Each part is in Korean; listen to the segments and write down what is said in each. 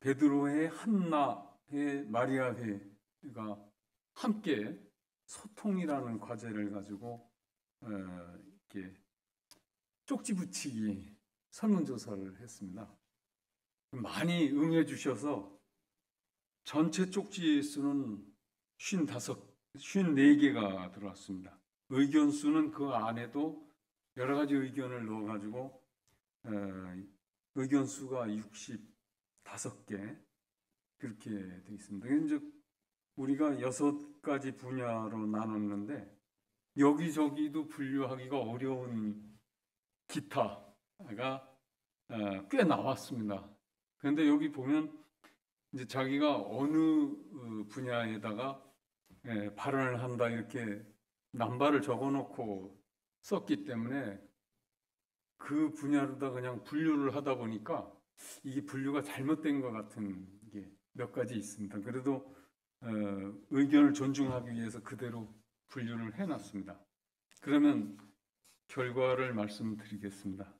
베드로회, 한나회, 마리아회가 함께 소통이라는 과제를 가지고 이렇게 쪽지 붙이기 설문조사를 했습니다. 많이 응해 주셔서 전체 쪽지 수는 54개가 들어왔습니다. 의견 수는 그 안에도 여러 가지 의견을 넣어가지고 의견 수가 65개 그렇게 되어 있습니다. 이제 우리가 6가지 분야로 나눴는데 여기저기도 분류하기가 어려운 기타가 꽤 나왔습니다. 그런데 여기 보면 이제 자기가 어느 분야에다가 발언을 한다 이렇게 남발을 적어놓고 썼기 때문에 그 분야로다 그냥 분류를 하다 보니까 이게 분류가 잘못된 것 같은 게 몇 가지 있습니다. 그래도 의견을 존중하기 위해서 그대로 분류를 해놨습니다. 그러면 결과를 말씀드리겠습니다.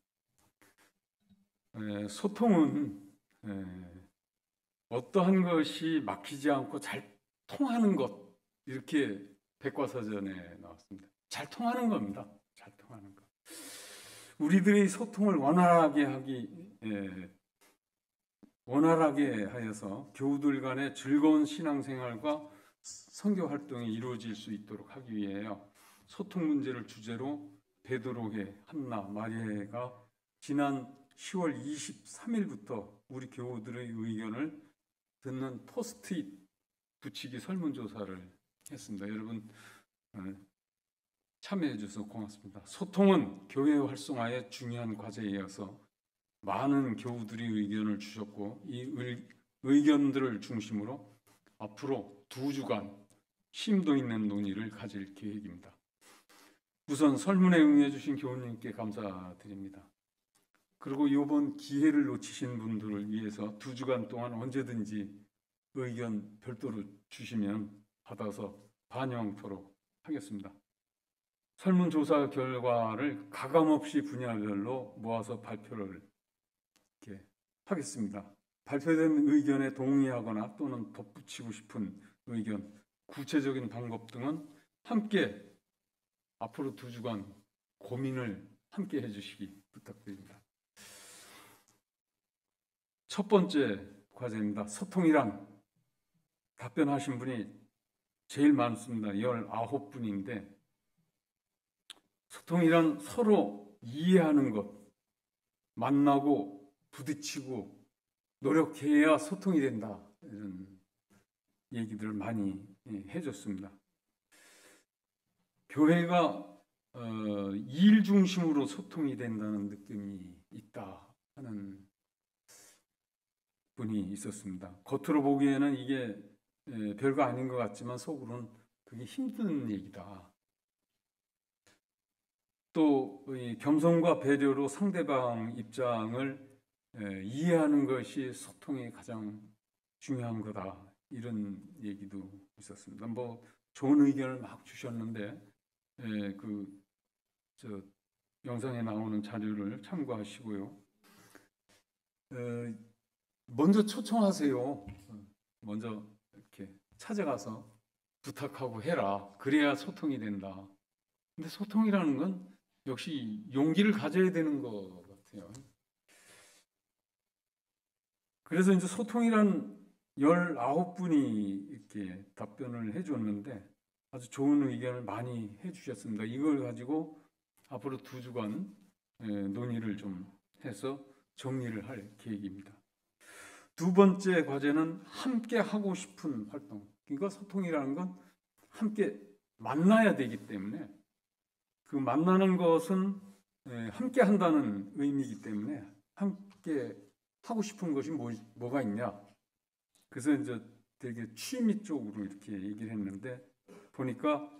소통은 어떠한 것이 막히지 않고 잘 통하는 것, 이렇게 백과사전에 나왔습니다. 잘 통하는 겁니다. 잘 통하는 것. 우리들의 소통을 원활하게 하여서 교우들 간의 즐거운 신앙생활과 선교 활동이 이루어질 수 있도록 하기 위해요. 소통 문제를 주제로 베드로회, 한나, 마리아회가 지난 10월 23일부터 우리 교우들의 의견을 듣는 포스트잇 붙이기 설문조사를 했습니다. 여러분 참여해 주셔서 고맙습니다. 소통은 교회 활성화의 중요한 과제이어서 많은 교우들이 의견을 주셨고 이 의견들을 중심으로 앞으로 2주간 심도 있는 논의를 가질 계획입니다. 우선 설문에 응해 주신 교우님께 감사드립니다. 그리고 이번 기회를 놓치신 분들을 위해서 2주간 동안 언제든지 의견 별도로 주시면 받아서 반영토록 하겠습니다. 설문조사 결과를 가감없이 분야별로 모아서 발표를 이렇게 하겠습니다. 발표된 의견에 동의하거나 또는 덧붙이고 싶은 의견, 구체적인 방법 등은 함께 앞으로 2주간 고민을 함께 해주시기 부탁드립니다. 첫 번째 과제입니다. 소통이란 답변하신 분이 제일 많습니다. 19분인데 소통이란 서로 이해하는 것, 만나고 부딪히고 노력해야 소통이 된다. 이런 얘기들을 많이 해줬습니다. 교회가 일 중심으로 소통이 된다는 느낌이 있다 하는 분이 있었습니다. 겉으로 보기에는 이게 별거 아닌 것 같지만 속으로는 그게 힘든 얘기다. 또 겸손과 배려로 상대방 입장을 이해하는 것이 소통의 가장 중요한 거다. 이런 얘기도 있었습니다. 뭐 좋은 의견을 막 주셨는데 영상에 나오는 자료를 참고하시고요. 먼저 초청하세요. 먼저 이렇게 찾아가서 부탁하고 해라. 그래야 소통이 된다. 근데 소통이라는 건 역시 용기를 가져야 되는 것 같아요. 그래서 이제 소통이란 19분이 이렇게 답변을 해줬는데 아주 좋은 의견을 많이 해주셨습니다. 이걸 가지고 앞으로 2주간 논의를 좀 해서 정리를 할 계획입니다. 두 번째 과제는 함께 하고 싶은 활동. 그러니까 소통이라는 건 함께 만나야 되기 때문에 그 만나는 것은 함께 한다는 의미이기 때문에 함께 하고 싶은 것이 뭐가 있냐. 그래서 이제 되게 취미 쪽으로 이렇게 얘기를 했는데 보니까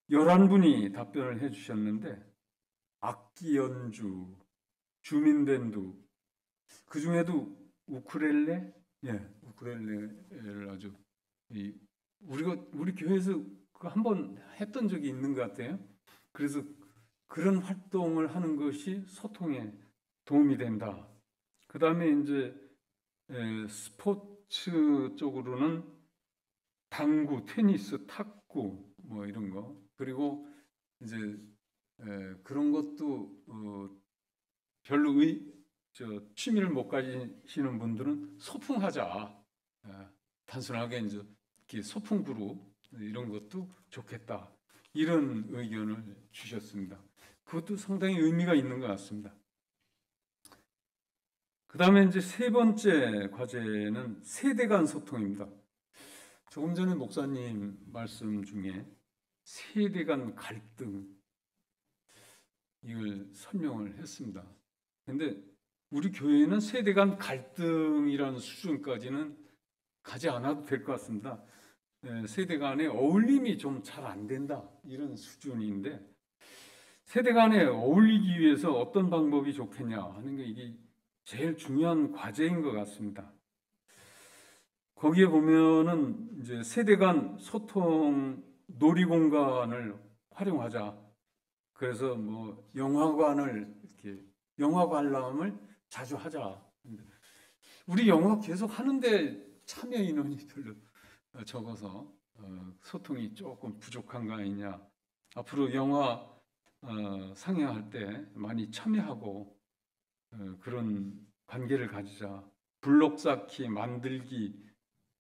11분이 답변을 해주셨는데 악기 연주, 주민밴드, 그 중에도 우쿨렐레, 우쿨렐레를 아주 우리 교회에서 한번 했던 적이 있는 것 같아요. 그래서 그런 활동을 하는 것이 소통에 도움이 된다. 그 다음에 이제 스포츠 쪽으로는 당구, 테니스, 탁구 뭐 이런 거, 그리고 이제 그런 것도 별로 취미를 못 가지시는 분들은 소풍하자. 단순하게 이제 이렇게 소풍 그룹 이런 것도 좋겠다. 이런 의견을 주셨습니다. 그것도 상당히 의미가 있는 것 같습니다. 그 다음에 이제 세 번째 과제는 세대 간 소통입니다. 조금 전에 목사님 말씀 중에 세대 간 갈등, 이걸 설명을 했습니다. 근데 우리 교회는 세대 간 갈등이라는 수준까지는 가지 않아도 될 것 같습니다. 세대 간의 어울림이 좀 잘 안 된다, 이런 수준인데, 세대 간에 어울리기 위해서 어떤 방법이 좋겠냐 하는 게 이게 제일 중요한 과제인 것 같습니다. 거기에 보면은 이제 세대 간 소통 놀이공간을 활용하자. 그래서 뭐 영화관을 이렇게 영화 관람을 자주 하자. 우리 영화 계속 하는데 참여 인원이 별로 적어서 소통이 조금 부족한 거 아니냐. 앞으로 영화 상영할 때 많이 참여하고 그런 관계를 가지자. 블록 쌓기, 만들기,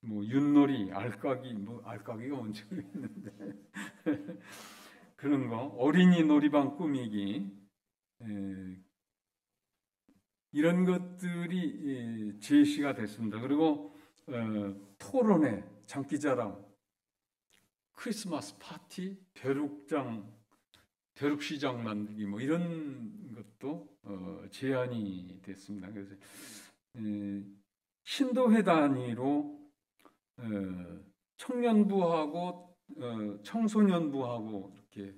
뭐 윷놀이, 알까기, 뭐 알까기가 언제 있는데 그런 거, 어린이 놀이방 꾸미기, 이런 것들이 제시가 됐습니다. 그리고 토론회, 장기자랑, 크리스마스 파티, 벼룩시장 만들기, 뭐 이런 것도 제안이 됐습니다. 그래서 신도회 단위로 청년부하고 청소년부하고 이렇게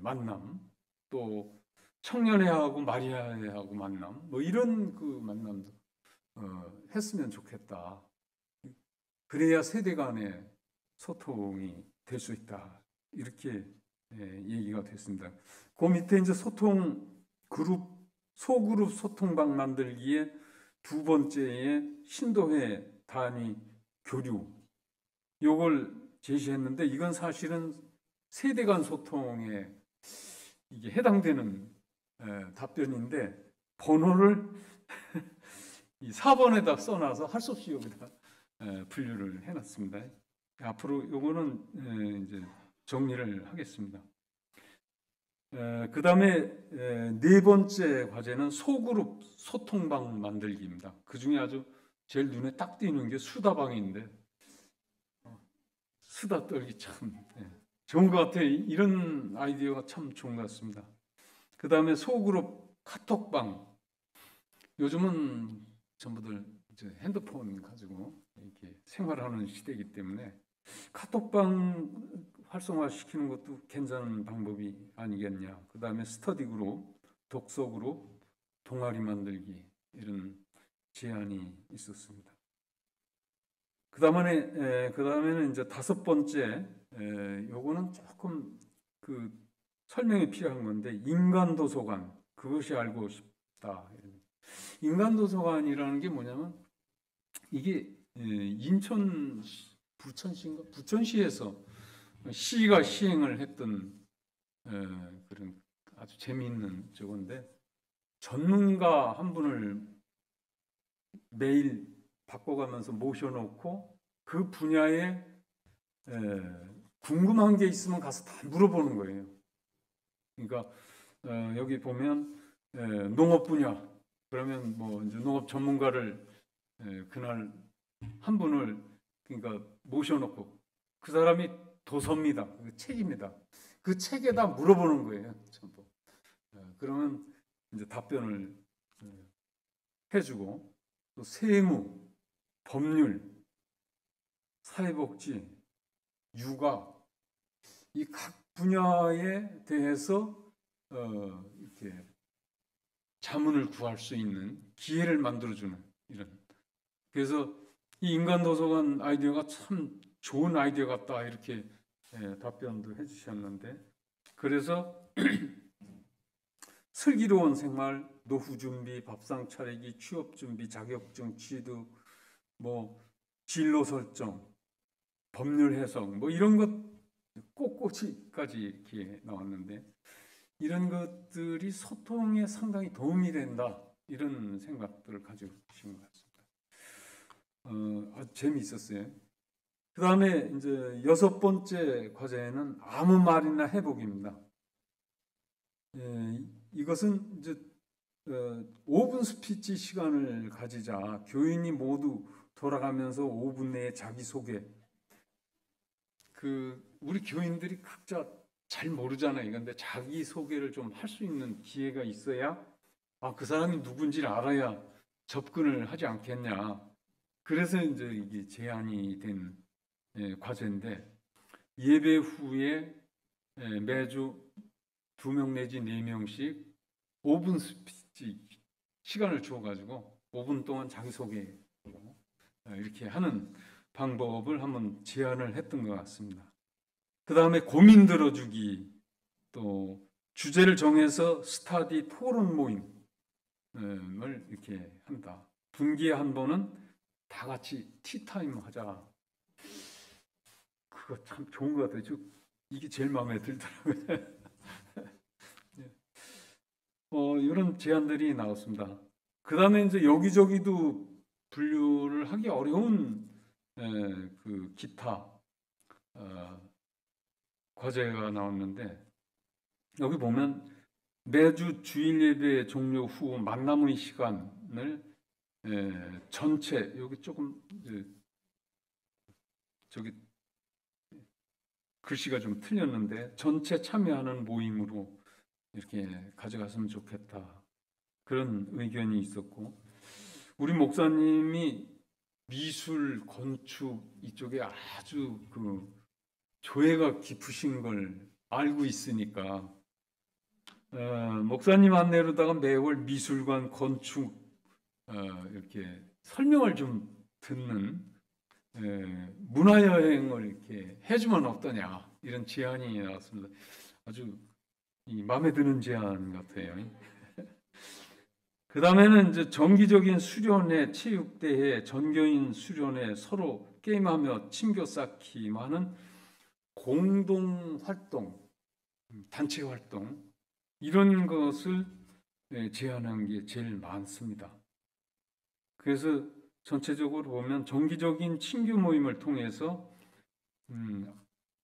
만남, 또 청년회하고 마리아회하고 만남, 뭐 이런 그 만남도 했으면 좋겠다. 그래야 세대 간의 소통이 될 수 있다. 이렇게 얘기가 됐습니다. 그 밑에 이제 소그룹 소통방 만들기에 두 번째에 신도회 단위 교류, 요걸 제시했는데, 이건 사실은 세대 간 소통에 이게 해당되는 답변인데, 번호를 이 4번에다 써놔서 할 수 없이 여기다 분류를 해놨습니다. 앞으로 요거는 이제 정리를 하겠습니다. 그 다음에 네 번째 과제는 소그룹 소통방 만들기입니다. 그 중에 아주 제일 눈에 딱 띄는 게 수다방인데, 수다 떨기 참 좋은 것 같아요. 이런 아이디어가 참 좋은 것 같습니다. 그 다음에 소그룹 카톡방. 요즘은 전부들 이제 핸드폰 가지고 이렇게 생활하는 시대이기 때문에 카톡방 활성화시키는 것도 괜찮은 방법이 아니겠냐. 그 다음에 스터디 그룹, 독서 그룹, 동아리 만들기, 이런 제안이 있었습니다. 그 다음에는 이제 다섯 번째, 요거는 조금 그 설명이 필요한 건데, 인간 도서관, 그것이 알고 싶다. 인간 도서관이라는 게 뭐냐면, 이게 인천 부천시에서 시가 시행을 했던 그런 아주 재미있는 저건데, 전문가 한 분을 매일 바꿔가면서 모셔놓고 그 분야에 궁금한 게 있으면 가서 다 물어보는 거예요. 그러니까 여기 보면 농업 분야, 그러면 뭐 이제 농업 전문가를 그날 한 분을 그러니까 모셔놓고, 그 사람이 도서입니다. 그 책입니다. 그 책에다 물어보는 거예요. 전부. 그러면 이제 답변을 해주고, 또 세무, 법률, 사회복지, 육아, 이 각 분야에 대해서 이렇게 자문을 구할 수 있는 기회를 만들어주는, 이런. 그래서 이 인간도서관 아이디어가 참 좋은 아이디어 같다, 이렇게 답변도 해주셨는데, 그래서 슬기로운 생활, 노후 준비, 밥상 차리기, 취업 준비, 자격증 취득, 뭐 진로 설정, 법률 해석, 뭐 이런 것 꼭꼬치까지 이렇게 나왔는데, 이런 것들이 소통에 상당히 도움이 된다, 이런 생각들을 가지고 계신 것 같습니다. 아주 재미있었어요. 그 다음에 이제 6번째 과제는 아무 말이나 해보기입니다. 이것은 이제 5분 스피치 시간을 가지자. 교인이 모두 돌아가면서 5분 내에 자기소개. 우리 교인들이 각자 잘 모르잖아요. 그런데 자기소개를 좀 할 수 있는 기회가 있어야 그 사람이 누군지를 알아야 접근을 하지 않겠냐. 그래서 이제 이게 제안이 된 과제인데, 예배 후에 매주 2명 내지 4명씩 5분 스피치 시간을 주어가지고 5분 동안 자기소개 이렇게 하는 방법을 한번 제안을 했던 것 같습니다. 그 다음에 고민 들어주기, 또 주제를 정해서 스터디 토론 모임을 이렇게 한다. 분기에 한 번은 다 같이 티타임 하자. 그거 참 좋은 것 같아요. 이게 제일 마음에 들더라고요. 이런 제안들이 나왔습니다. 그 다음에 이제 여기저기도 분류를 하기 어려운 그 기타 과제가 나왔는데, 여기 보면 매주 주일 예배 종료 후 만남의 시간을 전체, 여기 조금 저기 글씨가 좀 틀렸는데, 전체 참여하는 모임으로 이렇게 가져갔으면 좋겠다, 그런 의견이 있었고, 우리 목사님이 미술, 건축 이쪽에 아주 조예가 깊으신 걸 알고 있으니까 목사님 안내로다가 매월 미술관, 건축 이렇게 설명을 좀 듣는 문화여행을 이렇게 해주면 어떠냐, 이런 제안이 나왔습니다. 아주 마음에 드는 제안 같아요. 그 다음에는 이제 정기적인 수련회, 체육대회, 전교인 수련회, 서로 게임하며 친교 쌓기 하는 공동 활동, 단체 활동, 이런 것을 제안한 게 제일 많습니다. 그래서 전체적으로 보면 정기적인 친교 모임을 통해서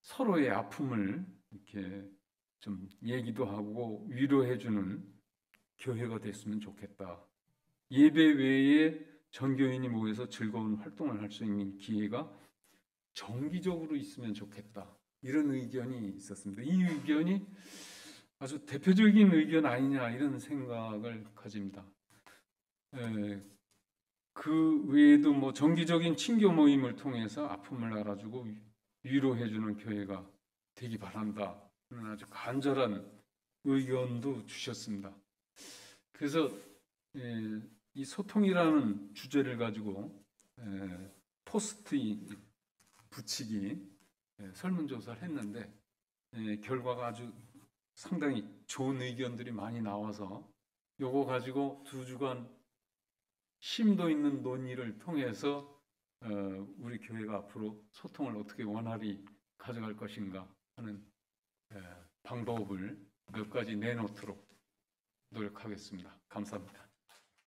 서로의 아픔을 이렇게 좀 얘기도 하고 위로해주는 교회가 됐으면 좋겠다. 예배 외에 전교인이 모여서 즐거운 활동을 할 수 있는 기회가 정기적으로 있으면 좋겠다, 이런 의견이 있었습니다. 이 의견이 아주 대표적인 의견 아니냐, 이런 생각을 가집니다. 그 외에도 뭐 정기적인 친교 모임을 통해서 아픔을 알아주고 위로해주는 교회가 되기 바란다, 아주 간절한 의견도 주셨습니다. 그래서 이 소통이라는 주제를 가지고 포스트 붙이기 설문조사를 했는데, 결과가 아주 상당히 좋은 의견들이 많이 나와서 요거 가지고 2주간 심도 있는 논의를 통해서 우리 교회가 앞으로 소통을 어떻게 원활히 가져갈 것인가 하는 방법을 몇 가지 내놓도록 노력하겠습니다. 감사합니다.